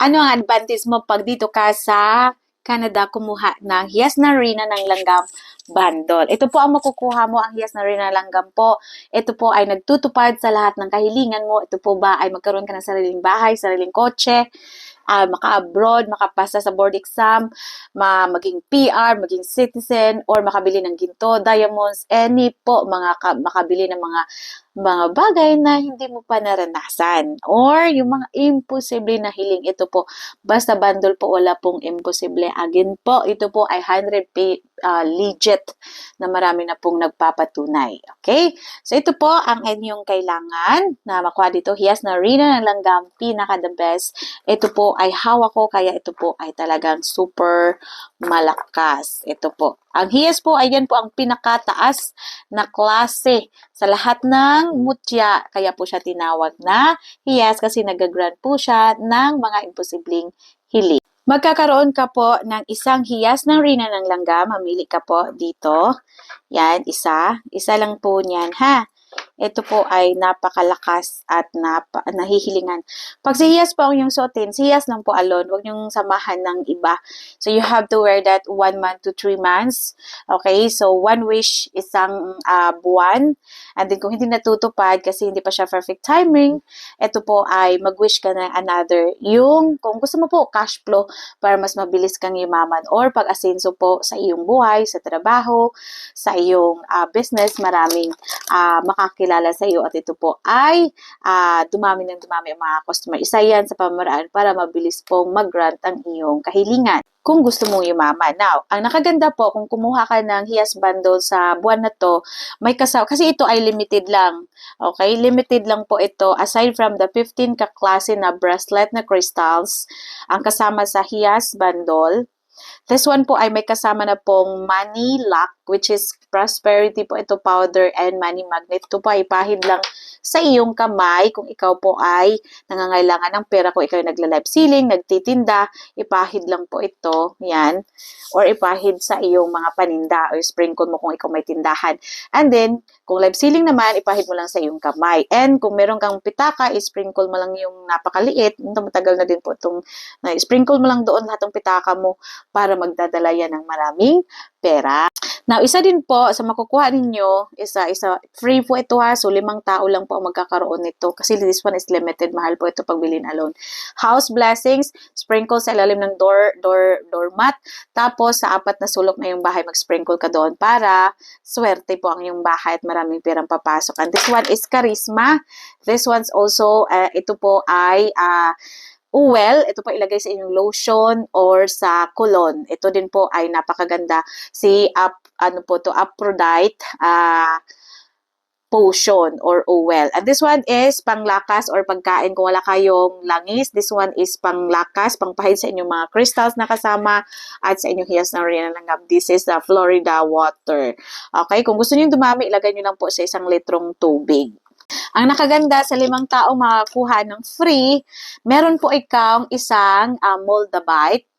Ano ang advantage mo pag dito ka sa Canada kumuha ng hiyas na rina ng langgam bundle? Ito po ang makukuha mo, ang hiyas na rina ng langgam po. Ito po ay nagtutupad sa lahat ng kahilingan mo. Ito po ba ay magkaroon ka ng sariling bahay, sariling kotse, maka-abroad, makapasa sa board exam, maging PR, maging citizen, or makabili ng ginto, diamonds, any po, makabili ng mga bagay na hindi mo pa naranasan. Or yung mga imposible na hiling, ito po, basta bundle po, wala pong imposible. Again po, ito po ay 100 legit na marami na pong nagpapatunay. Okay? So ito po ang inyong kailangan na makuha dito. Hiyas na rina ng langgam, pinaka the best. Ito po ay hawak ko, kaya ito po ay talagang super malakas. Ito po. Ang hiyas po ay yan po ang pinakataas na klase sa lahat ng mutya. Kaya po siya tinawag na hiyas kasi nagagrant po siya ng mga imposibleng hiling. Magkakaroon ka po ng isang hiyas ng rina ng langgam. Mamili ka po dito. Yan, isa. Isa lang po niyan, ha? Ito po ay napakalakas at nahihilingan. Pag si hiyas po ang yung suotin, si hiyas lang po alone. Huwag niyong samahan ng iba. So, you have to wear that 1 month to 3 months. Okay? So, 1 wish, isang buwan. And then, kung hindi natutupad kasi hindi pa siya perfect timing, ito po ay mag-wish ka ng another. Yung, kung gusto mo po, cash flow para mas mabilis kang yumaman or pag-asenso po sa iyong buhay, sa trabaho, sa iyong business, maraming makakilala sa iyo at ito po ay dumami ng dumami ang mga customer. Isa yan sa pamamaraan para mabilis pong mag-grant ang iyong kahilingan kung gusto mong yumaman. Now, ang nakaganda po, kung kumuha ka ng hiyas bundle sa buwan na to, may kasama, kasi ito ay limited lang. Okay? Limited lang po ito. Aside from the 15 kaklase na bracelet na crystals, ang kasama sa hiyas bundle, this one po ay may kasama na pong money lock, which is prosperity po ito, powder and money magnet. Ito po ay pahid lang sa iyong kamay kung ikaw po ay nangangailangan ng pera, kung ikaw ay nagla-live selling, nagtitinda, ipahid lang po ito, yan, or ipahid sa iyong mga paninda or sprinkle mo kung ikaw may tindahan. And then, kung live selling naman, ipahid mo lang sa iyong kamay. And kung meron kang pitaka, sprinkle mo lang yung napakaliit, matagal na din po itong, sprinkle mo lang doon lahat ng pitaka mo para magdadala yan ng maraming pera. Now, isa din po sa makukuha ninyo, isa free po ito, ha. So, 5 tao lang po ang magkakaroon nito kasi this one is limited. Mahal po ito pag bilhin alone. House blessings, sprinkle sa ilalim ng doormat. Tapos, sa 4 na sulok na yung bahay, mag-sprinkle ka doon para swerte po ang iyong bahay at maraming perang papasok. And this one is charisma. This one's also, ito po ay oil, ito po ilagay sa inyong lotion or sa cologne. Ito din po ay napakaganda. Si Aphrodite potion or oil. And this one is panglakas or pagkain kung wala kayong langis. This one is panglakas, pangpahid sa inyong mga crystals na kasama at sa inyong hiyas na rina ng langgam. This is the Florida water. Okay, kung gusto niyo dumami, ilagay niyo lang po sa 1 litrong tubig. Ang nakaganda sa 5 tao makakuha ng free, meron po ikang isang Moldavite.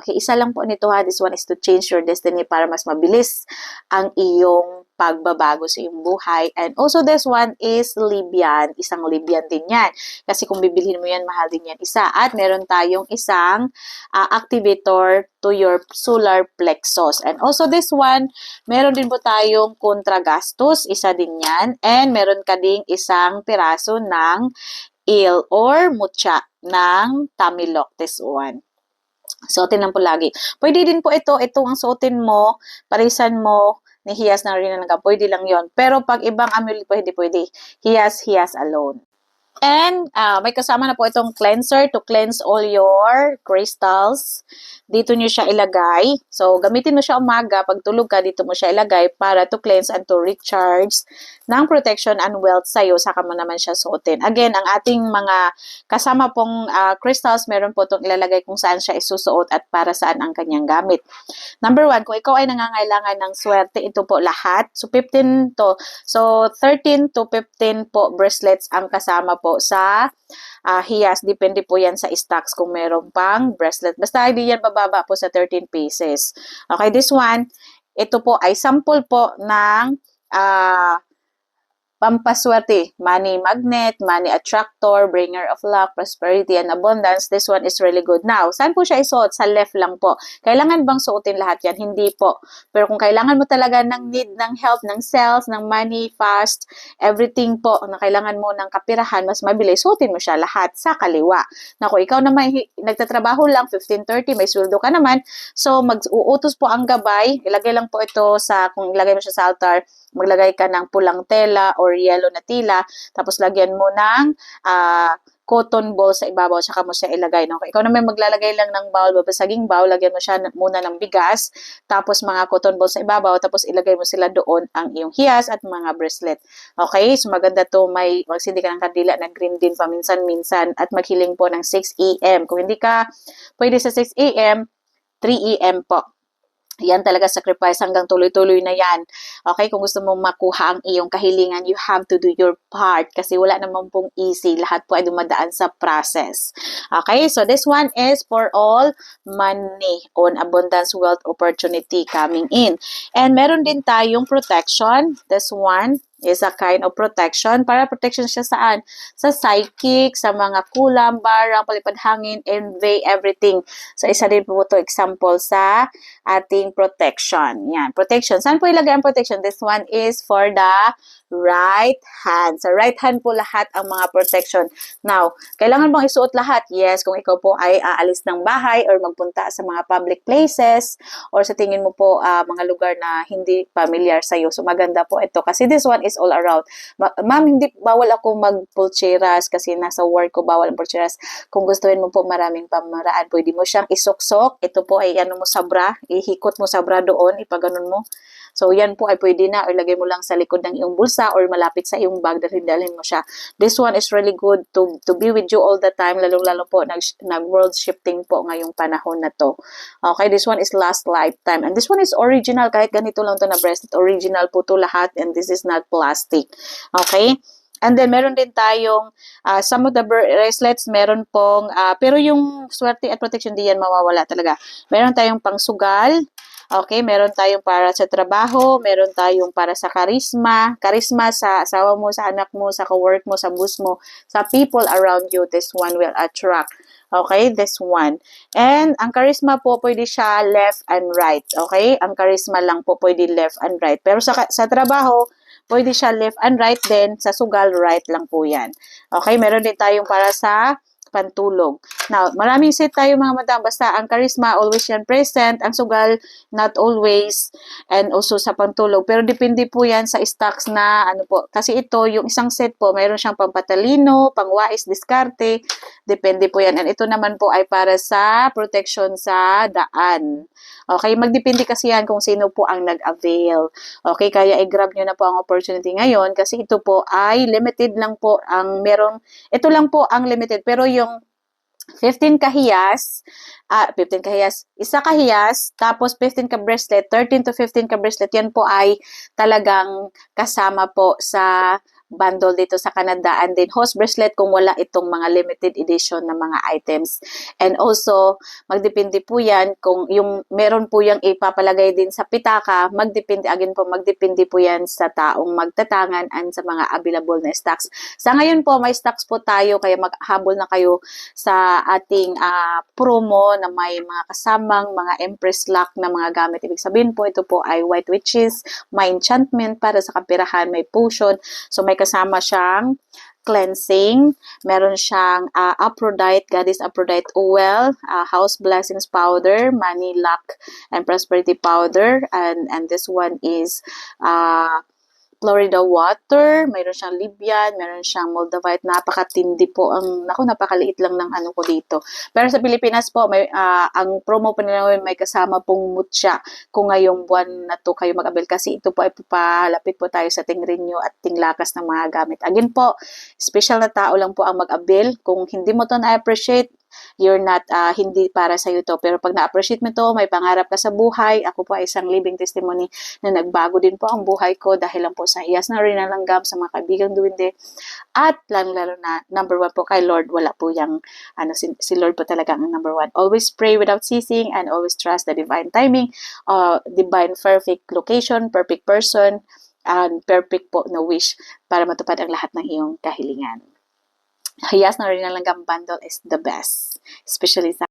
Okay, isa lang po nito, ha. This one is to change your destiny para mas mabilis ang iyong pagbabago sa iyong buhay. And also this one is Libyan. Isang Libyan din yan. Kasi kung bibilhin mo yan, mahal din yan isa. At meron tayong isang activator to your solar plexus. And also this one, meron din po tayong kontragastos. Isa din yan. And meron ka ding isang piraso ng eel or mutya ng Tamilok. This one. Suotin lang po lagi. Pwede din po ito ang suotin mo, parisan mo, ni hiyas na rin na pwede lang yon. Pero pag ibang amulet pwede. Hiyas alone. And may kasama na po itong cleanser to cleanse all your crystals. Dito nyo siya ilagay. So, gamitin mo siya umaga. Pag tulog ka, dito mo siya ilagay para to cleanse and to recharge ng protection and wealth sa'yo. Saka mo naman siya suotin. Again, ang ating mga kasama pong crystals, meron po itong ilalagay kung saan siya isusuot at para saan ang kanyang gamit. Number 1, kung ikaw ay nangangailangan ng swerte, ito po lahat. So, 13 to 15 po bracelets ang kasama po sa hiyas. Depende po yan sa stocks kung meron pang bracelet. Basta hindi yan bababa po sa 13 pieces. Okay, this one, ito po ay sample po ng pampaswerte, money magnet, money attractor, bringer of luck, prosperity, and abundance. This one is really good. Now, saan po siya isuot? Sa left lang po. Kailangan bang suotin lahat yan? Hindi po. Pero kung kailangan mo talaga ng need, ng help, ng sales, ng money, fast, everything po, na kailangan mo ng kapirahan, mas mabilis, suotin mo siya lahat sa kaliwa. Na kung ikaw naman nagtatrabaho lang, 15:30, may sweldo ka naman, so mag-uutos po ang gabay, ilagay lang po ito sa, kung ilagay mo siya sa altar, maglagay ka ng pulang tela or yellow na tila, tapos lagyan mo ng cotton ball sa ibabaw, saka mo siya ilagay. No? Ikaw naman maglalagay lang ng bowl, babasaging bowl, lagyan mo siya muna ng bigas, tapos mga cotton ball sa ibabaw, tapos ilagay mo sila doon ang iyong hiyas at mga bracelet. Okay? So maganda to, may magsindi ka ng kandila na green din paminsan-minsan at maghiling po ng 6 a.m. Kung hindi ka pwede sa 6 a.m., 3 a.m. po. Yan talaga sacrifice hanggang tuloy-tuloy na yan. Okay, kung gusto mong makuha ang iyong kahilingan, you have to do your part kasi wala naman pong easy. Lahat po ay dumadaan sa process. Okay, so this one is for all money on abundance, wealth, opportunity coming in. And meron din tayong protection. This one is a kind of protection. Para protection siya saan? Sa psychic, sa mga kulam, barang, palipad hangin, envy, everything. So, isa din po ito example sa ating protection. Yan, protection. Saan po ilagay ang protection? This one is for the right hand. Sa right hand po lahat ang mga protection. Now, kailangan bang isuot lahat? Yes, kung ikaw po ay aalis ng bahay or magpunta sa mga public places or sa tingin mo po mga lugar na hindi familiar sa iyo. So, maganda po ito kasi this one is all around. Ma'am, hindi bawal ako magpulcheras kasi nasa work ko bawal ang pulcheras. Kung gustuhin mo po maraming pamaraan, pwede mo siyang isuksok. Ito po ay ano mo sa bra, ihikot mo sa bra doon, ipaganon mo. So, yan po ay pwede na or lagay mo lang sa likod ng iyong bulsa or malapit sa iyong bag, dalhin mo siya. This one is really good to be with you all the time, lalong-lalo po nag-world shifting po ngayong panahon na to. Okay, this one is last lifetime. And this one is original, kahit ganito lang to na bracelet, original po to lahat and this is not plastic. Okay? And then, meron din tayong, some of the bracelets, meron pong, pero yung swerte at protection, di yan mawawala talaga. Meron tayong pangsugal, okay, meron tayong para sa trabaho, meron tayong para sa charisma, charisma sa asawa mo, sa anak mo, sa ka-work mo, sa boss mo, sa people around you, this one will attract. Okay, this one. And ang charisma po, pwede siya left and right. Okay, ang charisma lang po, pwede left and right. Pero sa trabaho, pwede siya left and right din. Sa sugal, right lang po yan. Okay, meron din tayong para sa pantulog. Now, maraming set tayo mga madam. Basta ang charisma, always yan present. Ang sugal, not always. And also sa pantulog. Pero depende po yan sa stocks na ano po. Kasi ito, yung isang set po, mayroon siyang pampatalino, pangwais, diskarte. Depende po yan. And ito naman po ay para sa protection sa daan. Okay, magdepende kasi yan kung sino po ang nag-avail. Okay, kaya i-grab nyo na po ang opportunity ngayon kasi ito po ay limited lang po ang meron. Ito lang po ang limited. Pero yung 15 kahiyas, 15 kahiyas, isa kahiyas, tapos 15 ka bracelet, 13 to 15 ka bracelet, yan po ay talagang kasama po sa bundle dito sa Canada. And then host bracelet kung wala itong mga limited edition na mga items. And also, magdepende po yan kung yung meron po yung ipapalagay din sa pitaka, magdepende po yan sa taong magtatangan and sa mga available na stocks. Sa ngayon po, may stocks po tayo kaya maghabol na kayo sa ating promo na may mga kasamang mga Empress Lock na mga gamit. Ibig sabihin po, ito po ay White Witches, may enchantment para sa kapirahan, may potion. So, may kasama siyang cleansing, meron siyang Aphrodite, Goddess Aphrodite oil, House Blessings powder, Money Luck and Prosperity powder, and this one is Florida water, mayroon siyang Libyan, mayroon siyang Moldavite, napakatindi po napakaliit lang ng ano ko dito. Pero sa Pilipinas po, may ang promo po nila may kasama pong mutya kung ngayong buwan na to kayo mag-avail kasi ito po ay papalapit po tayo sa tingrinyo at tinglakas ng mga gamit. Again po, special na tao lang po ang mag-avail. Kung hindi mo to na-appreciate, you're not, hindi para sa iyo to. Pero pag na-appreciate mo to, may pangarap ka sa buhay. Ako po ay isang living testimony na nagbago din po ang buhay ko dahil lang po sa hiyas na rin langgam sa mga kaibigang duwende. At lalo na, number one po kay Lord, wala po yung, si Lord po talaga ang number one. Always pray without ceasing and always trust the divine timing, divine perfect location, perfect person, perfect po na wish para matupad ang lahat ng iyong kahilingan. Hiyas na rin ng langgam bundle is the best, especially sa